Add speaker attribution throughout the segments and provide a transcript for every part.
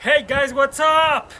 Speaker 1: Hey guys, what's up?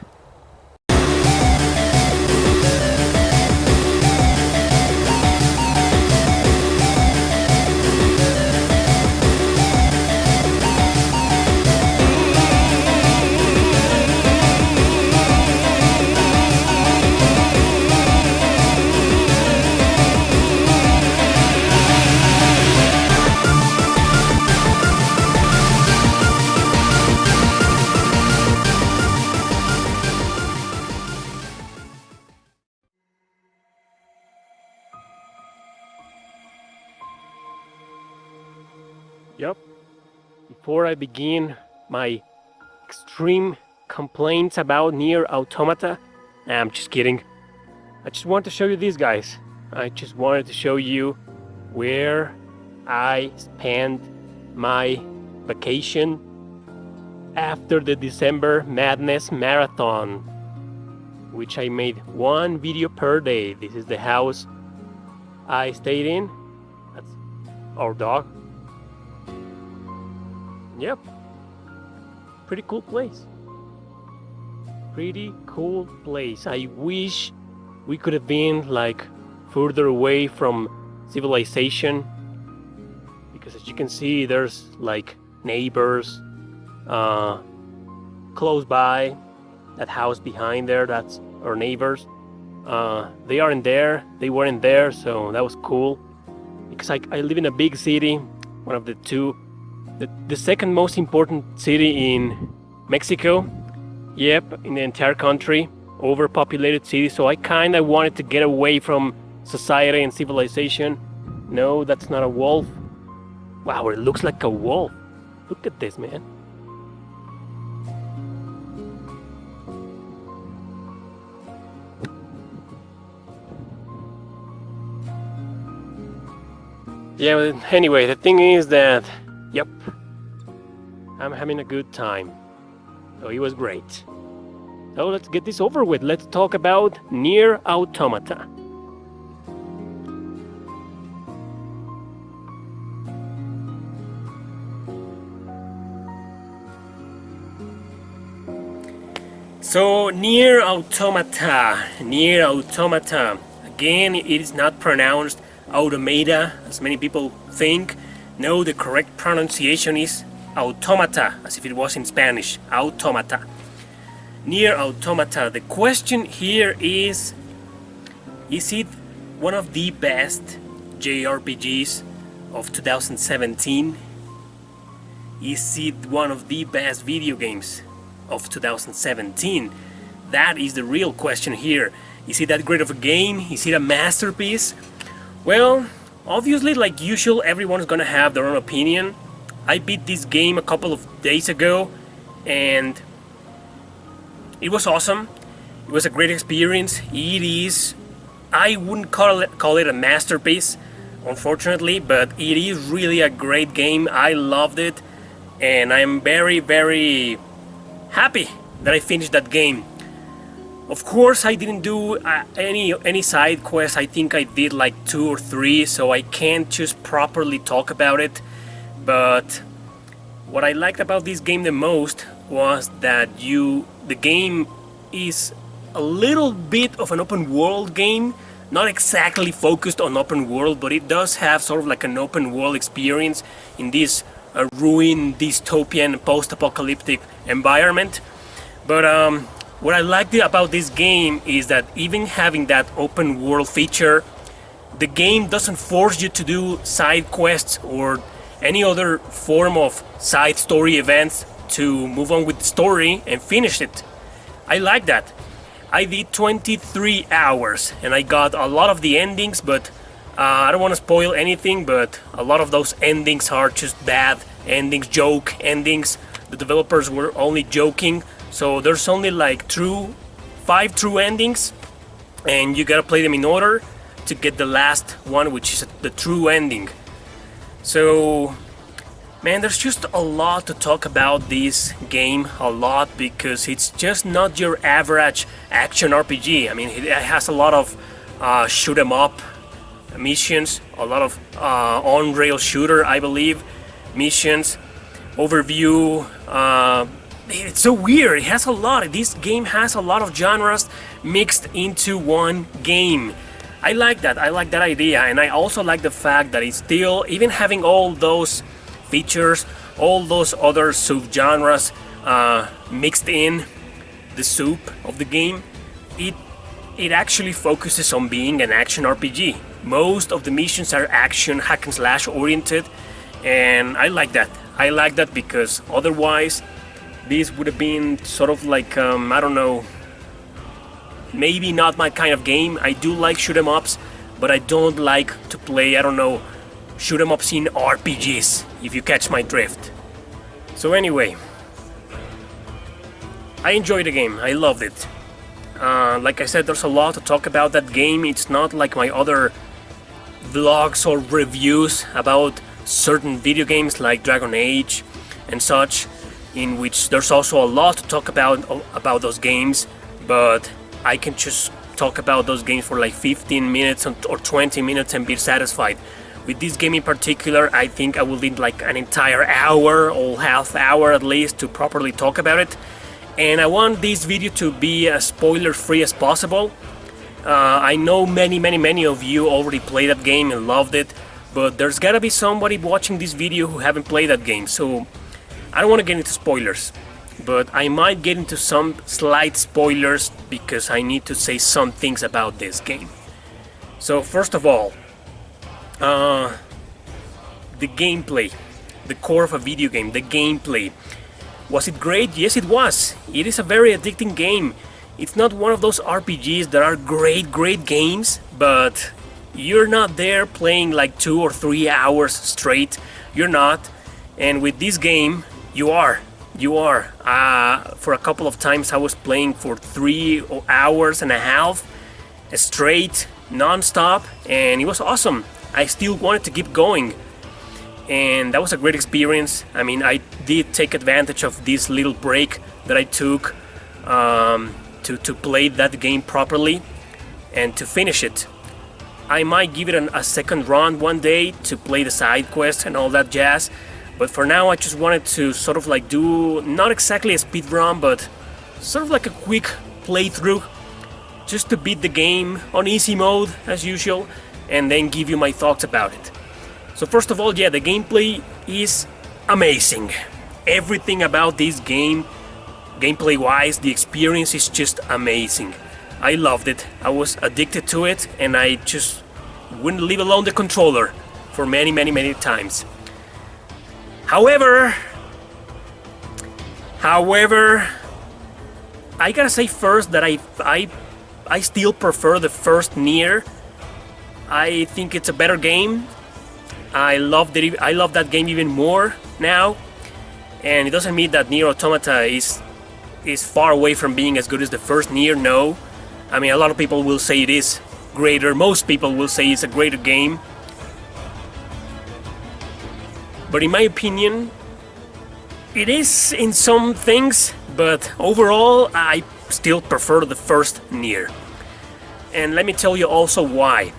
Speaker 1: Yep. Before I begin my extreme complaints about Nier Automata, nah, I'm just kidding. I just want to show you these guys. I just wanted to show you where I spent my vacation after the December Madness Marathon, which I made one video per day. This is the house I stayed in. That's our dog. Yep. Pretty cool place. Pretty cool place. I wish we could have been like further away from civilization, because as you can see there's like neighbors close by. That house behind there, that's our neighbors. They aren't there, they weren't there, so that was cool, because I live in a big city, one of the the second most important city in Mexico. Yep, in the entire country, overpopulated city, so I kinda wanted to get away from society and civilization. No, that's not a wolf. Wow, it looks like a wolf. Look at this, man. Yeah, but anyway, the thing is that, yep, I'm having a good time. So it was great. So let's get this over with. Let's talk about Nier Automata. So Nier Automata. Again, it is not pronounced automata, as many people think. No, the correct pronunciation is automata, as if it was in Spanish, automata. Nier Automata. The question here is it one of the best JRPGs of 2017? Is it one of the best video games of 2017? That is the real question here. Is it that great of a game? Is it a masterpiece? Well, obviously, like usual, everyone's gonna have their own opinion. I beat this game a couple of days ago and it was awesome. It was a great experience. It is, I wouldn't call it a masterpiece, unfortunately, but it is really a great game. I loved it and I'm very, very happy that I finished that game. Of course, I didn't do any side quests. I think I did like 2 or 3, so I can't just properly talk about it. But what I liked about this game the most was that the game is a little bit of an open world game. Not exactly focused on open world, but it does have sort of like an open world experience in this ruined dystopian post-apocalyptic environment. But what I liked about this game is that even having that open world feature, the game doesn't force you to do side quests or any other form of side story events to move on with the story and finish it. I like that. I did 23 hours and I got a lot of the endings, but I don't want to spoil anything, but a lot of those endings are just bad endings, joke endings. The developers were only joking. So there's only like 5 true endings, and you gotta play them in order to get the last one, which is the true ending. So, man, there's just a lot to talk about this game, a lot, because it's just not your average action RPG. I mean, it has a lot of shoot 'em up missions, a lot of on-rail shooter, I believe, missions, overview, it's so weird. It has a lot. This game has a lot of genres mixed into one game. I like that. I like that idea, and I also like the fact that it's still, even having all those features, all those other subgenres mixed in the soup of the game, it actually focuses on being an action RPG. Most of the missions are action hack and slash oriented, and I like that. I like that because otherwise this would have been sort of like, I don't know, maybe not my kind of game. I do like shoot 'em ups, but I don't like to play, I don't know, shoot 'em ups in RPGs, if you catch my drift. So anyway, I enjoyed the game. I loved it. Like I said, there's a lot to talk about that game. It's not like my other vlogs or reviews about certain video games like Dragon Age and such, in which there's also a lot to talk about those games, but I can just talk about those games for like 15 minutes or 20 minutes and be satisfied. With this game in particular, I think I will need like an entire hour or half hour at least to properly talk about it. And I want this video to be as spoiler free as possible. I know many of you already played that game and loved it, but there's gotta be somebody watching this video who haven't played that game, so I don't want to get into spoilers, but I might get into some slight spoilers because I need to say some things about this game. So first of all, the gameplay, the core of a video game, the gameplay. Was it great? Yes, it was. It is a very addicting game. It's not one of those RPGs that are great games, but you're not there playing like 2 or 3 hours straight. You're not. And with this game, you are. For a couple of times I was playing for 3 hours and a half straight, non-stop, and it was awesome. I still wanted to keep going. And that was a great experience. I mean, I did take advantage of this little break that I took to play that game properly and to finish it. I might give it a second run one day to play the side quests and all that jazz, but for now I just wanted to sort of like do, not exactly a speed run, but sort of like a quick playthrough, just to beat the game on easy mode as usual, and then give you my thoughts about it. So first of all, yeah, the gameplay is amazing. Everything about this game, gameplay-wise, the experience is just amazing. I loved it. I was addicted to it, and I just wouldn't leave alone the controller for many times. However, I gotta say first that I still prefer the first Nier. I think it's a better game. I love that game even more now, and it doesn't mean that Nier Automata is far away from being as good as the first Nier. No, I mean, a lot of people will say it is greater. Most people will say it's a greater game, but in my opinion, it is in some things. But overall, I still prefer the first Nier, and let me tell you also why.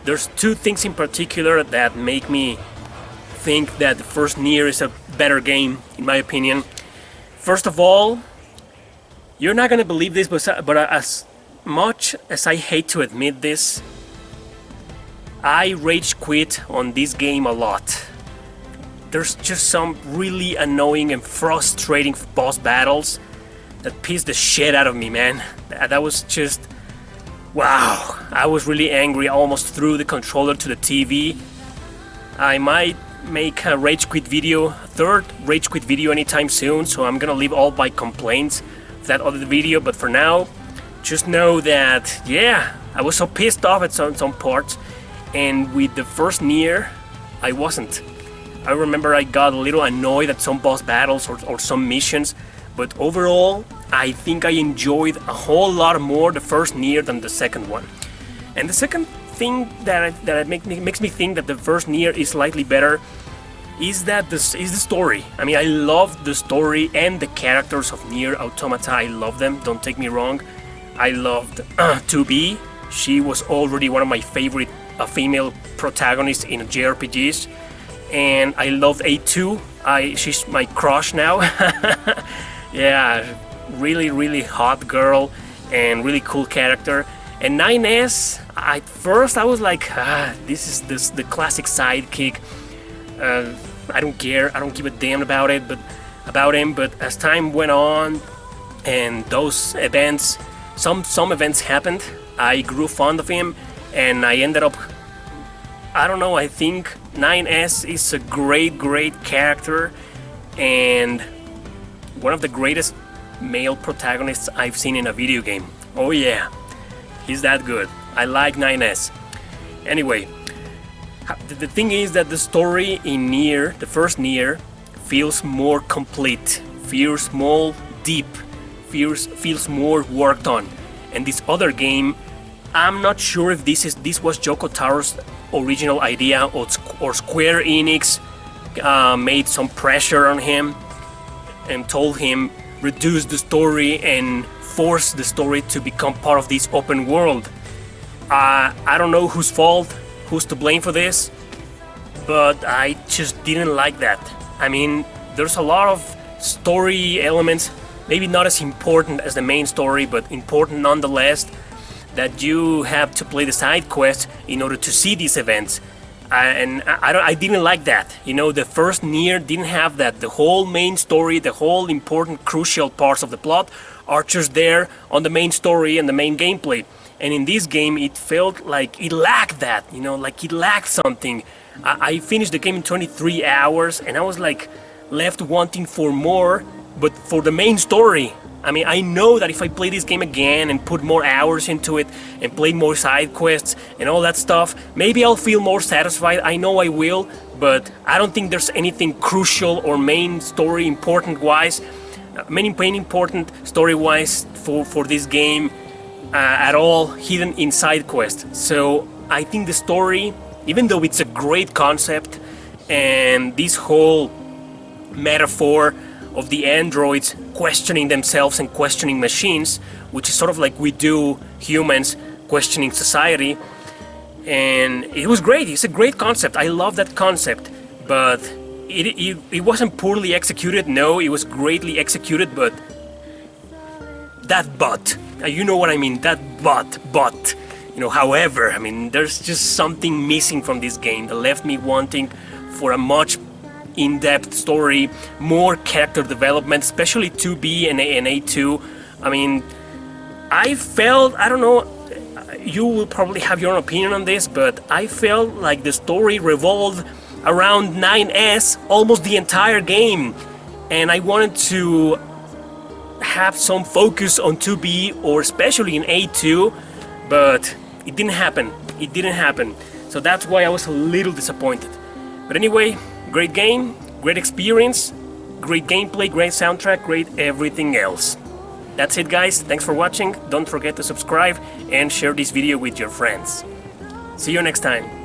Speaker 1: There's 2 things in particular that make me think that the first Nier is a better game, in my opinion. First of all, you're not gonna believe this, but as much as I hate to admit this, I rage quit on this game a lot. There's just some really annoying and frustrating boss battles that piss the shit out of me, man. That was just... wow, I was really angry. I almost threw the controller to the TV. I might make a rage quit video, a third rage quit video anytime soon, so I'm gonna leave all my complaints of that other video, but for now, just know that, yeah, I was so pissed off at some parts, and with the first Nier, I wasn't. I remember I got a little annoyed at some boss battles or some missions, but overall, I think I enjoyed a whole lot more the first Nier than the second one. And the second thing that makes me think that the first Nier is slightly better is the story. I mean, I love the story and the characters of Nier Automata. I love them, don't take me wrong. I loved 2B. She was already one of my favorite female protagonists in JRPGs. And I loved A2. She's my crush now. Yeah, really hot girl and really cool character. And 9S, at first I was like, this is the classic sidekick. I don't care, I don't give a damn about him. But as time went on and those events, some events happened, I grew fond of him, and I ended up, I don't know, I think 9S is a great character and one of the greatest male protagonists I've seen in a video game. Oh yeah, he's that good. I like 9S. Anyway, the thing is that the story in Nier, the first Nier, feels more complete, feels more deep, feels more worked on. And this other game, I'm not sure if this was Yoko Taro's original idea or Square Enix made some pressure on him and told him reduce the story and force the story to become part of this open world. I don't know whose fault, who's to blame for this, but I just didn't like that. I mean, there's a lot of story elements, maybe not as important as the main story, but important nonetheless, that you have to play the side quests in order to see these events. And I didn't like that. You know, the first Nier didn't have that. The whole main story, the whole important, crucial parts of the plot are just there on the main story and the main gameplay. And in this game, it felt like it lacked that. You know, like it lacked something. I finished the game in 23 hours, and I was like left wanting for more, but for the main story. I mean, I know that if I play this game again and put more hours into it and play more side quests and all that stuff, maybe I'll feel more satisfied. I know I will, but I don't think there's anything crucial or main story important-wise, main important story-wise for this game at all hidden in side quests. So I think the story, even though it's a great concept and this whole metaphor of the androids questioning themselves and questioning machines, which is sort of like we do humans questioning society, and it was great. It's a great concept. I love that concept, but it wasn't poorly executed. No, it was greatly executed, but that but, you know what I mean, that but, you know, however, I mean, there's just something missing from this game that left me wanting for a much in-depth story, more character development, especially 2B and A2. I mean, I felt, I don't know, you will probably have your own opinion on this, but I felt like the story revolved around 9S almost the entire game, and I wanted to have some focus on 2B or especially in A2, but it didn't happen. So that's why I was a little disappointed. But anyway, great game, great experience, great gameplay, great soundtrack, great everything else. That's it, guys. Thanks for watching. Don't forget to subscribe and share this video with your friends. See you next time.